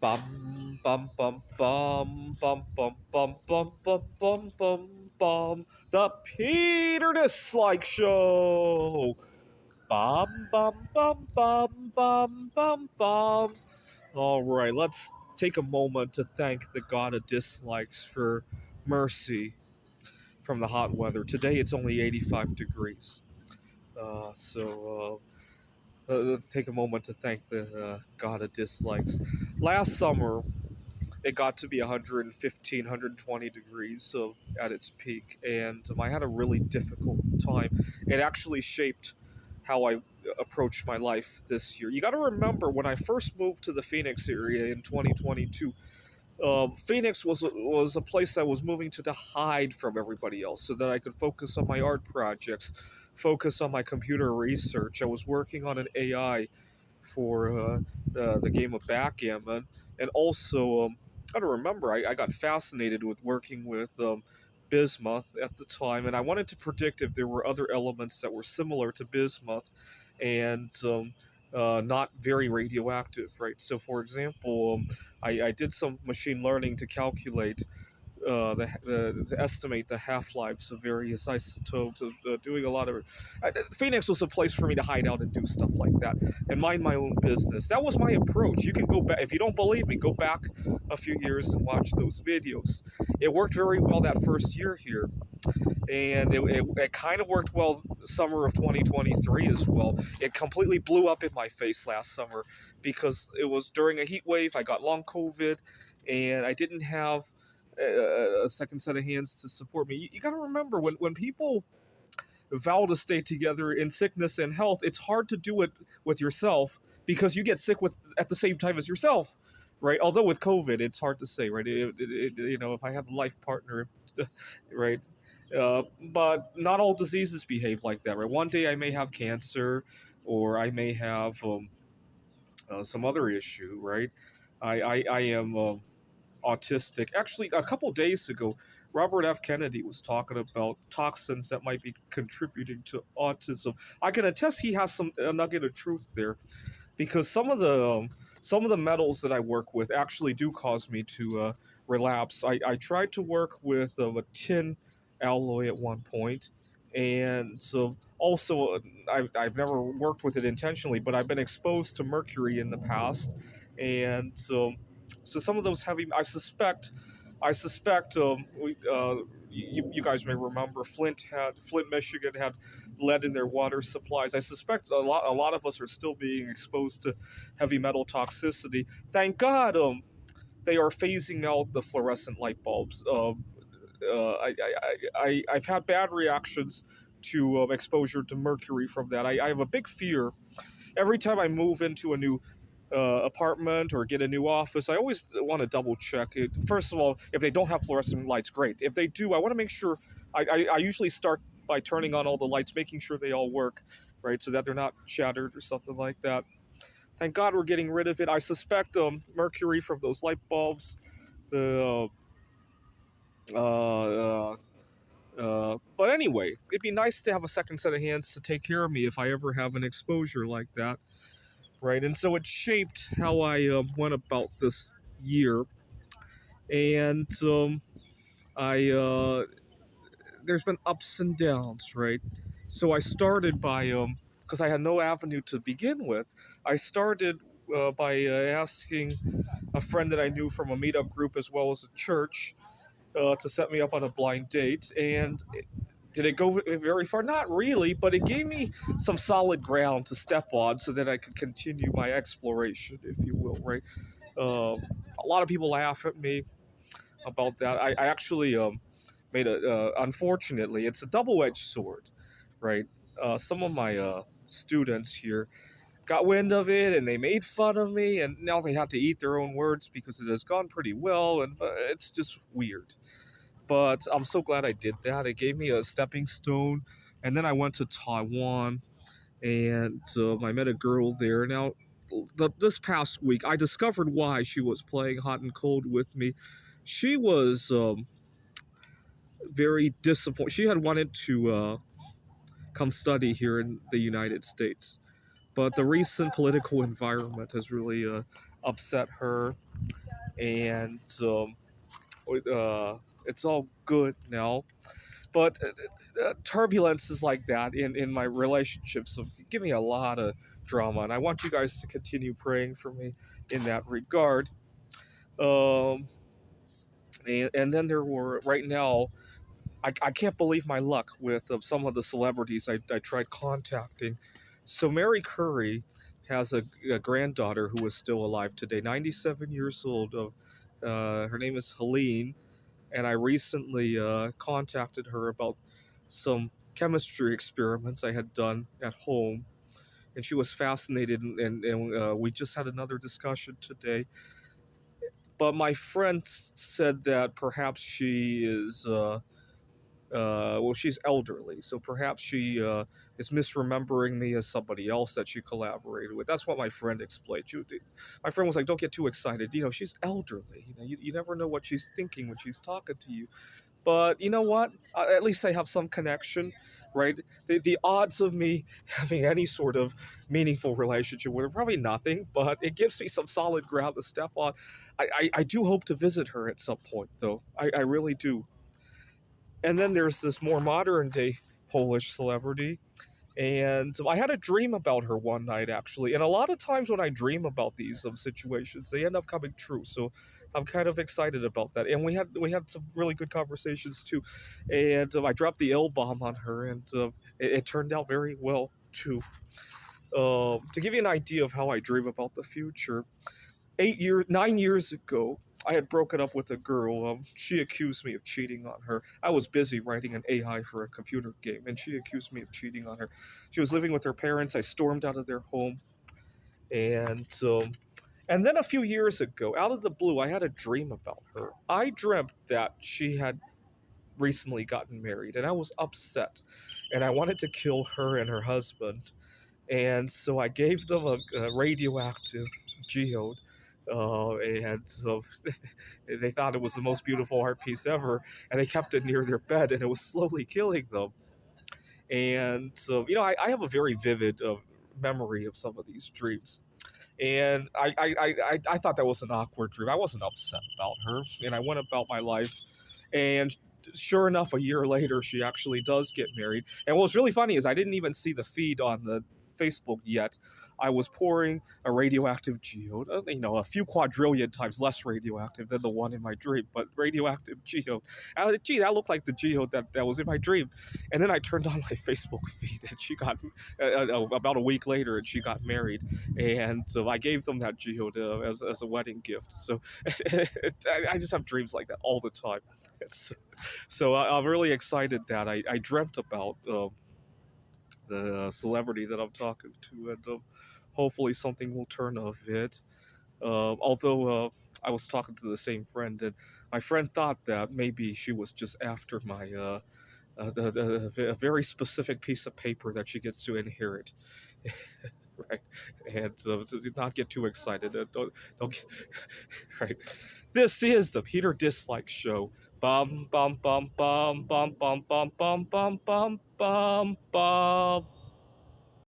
Bum bum bum bum bum bum bum bum bum bum bum bum. The Peter Dislike Show. Bum bum bum bum bum bum bum. All right, let's take a moment to thank the God of dislikes for mercy from the hot weather. Today it's only 85 degrees. Let's take a moment to thank the God of dislikes. Last summer, it got to be 115, 120 degrees so at its peak, and I had a really difficult time. It actually shaped how I approached my life this year. You got to remember, when I first moved to the Phoenix area in 2022, Phoenix was a place I was moving to hide from everybody else, so that I could focus on my art projects, focus on my computer research. I was working on an AI for the game of backgammon, and also gotta remember, I got fascinated with working with bismuth at the time, and I wanted to predict if there were other elements that were similar to bismuth and not very radioactive, right? So, for example, I did some machine learning to calculate to estimate the half lives of various isotopes. I was doing a lot of. Phoenix was a place for me to hide out and do stuff like that and mind my own business. That was my approach. You can go back, if you don't believe me, go back a few years and watch those videos. It worked very well that first year here, and it kind of worked well summer of 2023 as well. It completely blew up in my face last summer because it was during a heat wave. I got long COVID, and I didn't have a second set of hands to support me. You got to remember, when people vow to stay together in sickness and health, it's hard to do it with yourself because you get sick with at the same time as yourself, right? Although with COVID, it's hard to say, right? If I had a life partner, right? But not all diseases behave like that, right? One day I may have cancer, or I may have some other issue, right? I am autistic. Actually, a couple days ago, Robert F. Kennedy was talking about toxins that might be contributing to autism. I can attest he has some a nugget of truth there, because some of the metals that I work with actually do cause me to relapse. I tried to work with a tin alloy at one point, and so also I've never worked with it intentionally, but I've been exposed to mercury in the past, and so some of those heavy. I suspect you guys may remember Flint, Michigan had lead in their water supplies. I suspect a lot of us are still being exposed to heavy metal toxicity. Thank God, they are phasing out the fluorescent light bulbs. I've had bad reactions to exposure to mercury from that. I have a big fear every time I move into a new apartment or get a new office. I always want to double check it. First of all, if they don't have fluorescent lights, great. If they do, I want to make sure. I usually start by turning on all the lights, making sure they all work, right, so that they're not shattered or something like that. Thank God we're getting rid of it. I suspect mercury from those light bulbs. The but anyway, it'd be nice to have a second set of hands to take care of me if I ever have an exposure like that, right? And so it shaped how I went about this year, and I there's been ups and downs, right? So I started by because I had no avenue to begin with. I started by asking a friend that I knew from a meetup group as well as a church to set me up on a blind date, and did it go very far? Not really, but it gave me some solid ground to step on so that I could continue my exploration, if you will, right? A lot of people laugh at me about that. I actually made unfortunately, it's a double-edged sword, right? Some of my students here got wind of it and they made fun of me, and now they have to eat their own words because it has gone pretty well, and it's just weird. But I'm so glad I did that. It gave me a stepping stone, and then I went to Taiwan, and I met a girl there. Now, this past week, I discovered why she was playing hot and cold with me. She was very disappointed. She had wanted to come study here in the United States, but the recent political environment has really upset her, and uh, it's all good now. But turbulence is like that in my relationship, so give me a lot of drama, and I want you guys to continue praying for me in that regard. Um, and then there were right now. I can't believe my luck with some of the celebrities I tried contacting. So Mary Curry has a granddaughter who is still alive today, 97 years old. Her name is Helene, and I recently contacted her about some chemistry experiments I had done at home, and she was fascinated, and we just had another discussion today. But my friend said that perhaps she is well, she's elderly, so perhaps she is misremembering me as somebody else that she collaborated with. That's what my friend explained. My friend was like, "Don't get too excited. You know, she's elderly. You know, you never know what she's thinking when she's talking to you." But you know what? At least I have some connection, right? The odds of me having any sort of meaningful relationship with her, probably nothing, but it gives me some solid ground to step on. I do hope to visit her at some point, though. I really do. And then there's this more modern day Polish celebrity. And I had a dream about her one night, actually. And a lot of times when I dream about these situations, they end up coming true. So I'm kind of excited about that. And we had some really good conversations too. And I dropped the L bomb on her, and it turned out very well too. To give you an idea of how I dream about the future, 9 years ago, I had broken up with a girl. She accused me of cheating on her. I was busy writing an AI for a computer game, and she accused me of cheating on her. She was living with her parents. I stormed out of their home, and and then a few years ago, out of the blue, I had a dream about her. I dreamt that she had recently gotten married, and I was upset, and I wanted to kill her and her husband. And so I gave them a radioactive geode, and so they thought it was the most beautiful art piece ever, and they kept it near their bed, and it was slowly killing them. And so, I have a very vivid memory of some of these dreams. And I thought that was an awkward dream. I wasn't upset about her, and I went about my life. And sure enough, a year later, she actually does get married. And what's really funny is I didn't even see the feed on the Facebook yet. I was pouring a radioactive geode, a few quadrillion times less radioactive than the one in my dream, but radioactive geode. Gee, that looked like the geode that was in my dream. And then I turned on my Facebook feed, and she got, about a week later, and she got married. And so I gave them that geode as a wedding gift. So I just have dreams like that all the time. So I'm really excited that I dreamt about the celebrity that I'm talking to, and hopefully something will turn of it. Although I was talking to the same friend, and my friend thought that maybe she was just after my a very specific piece of paper that she gets to inherit. Right, and so do not get too excited. Don't get, right. This is the Peter Dislike Show. Bum bum bum bum bum bum bum bum bum bum bum bum.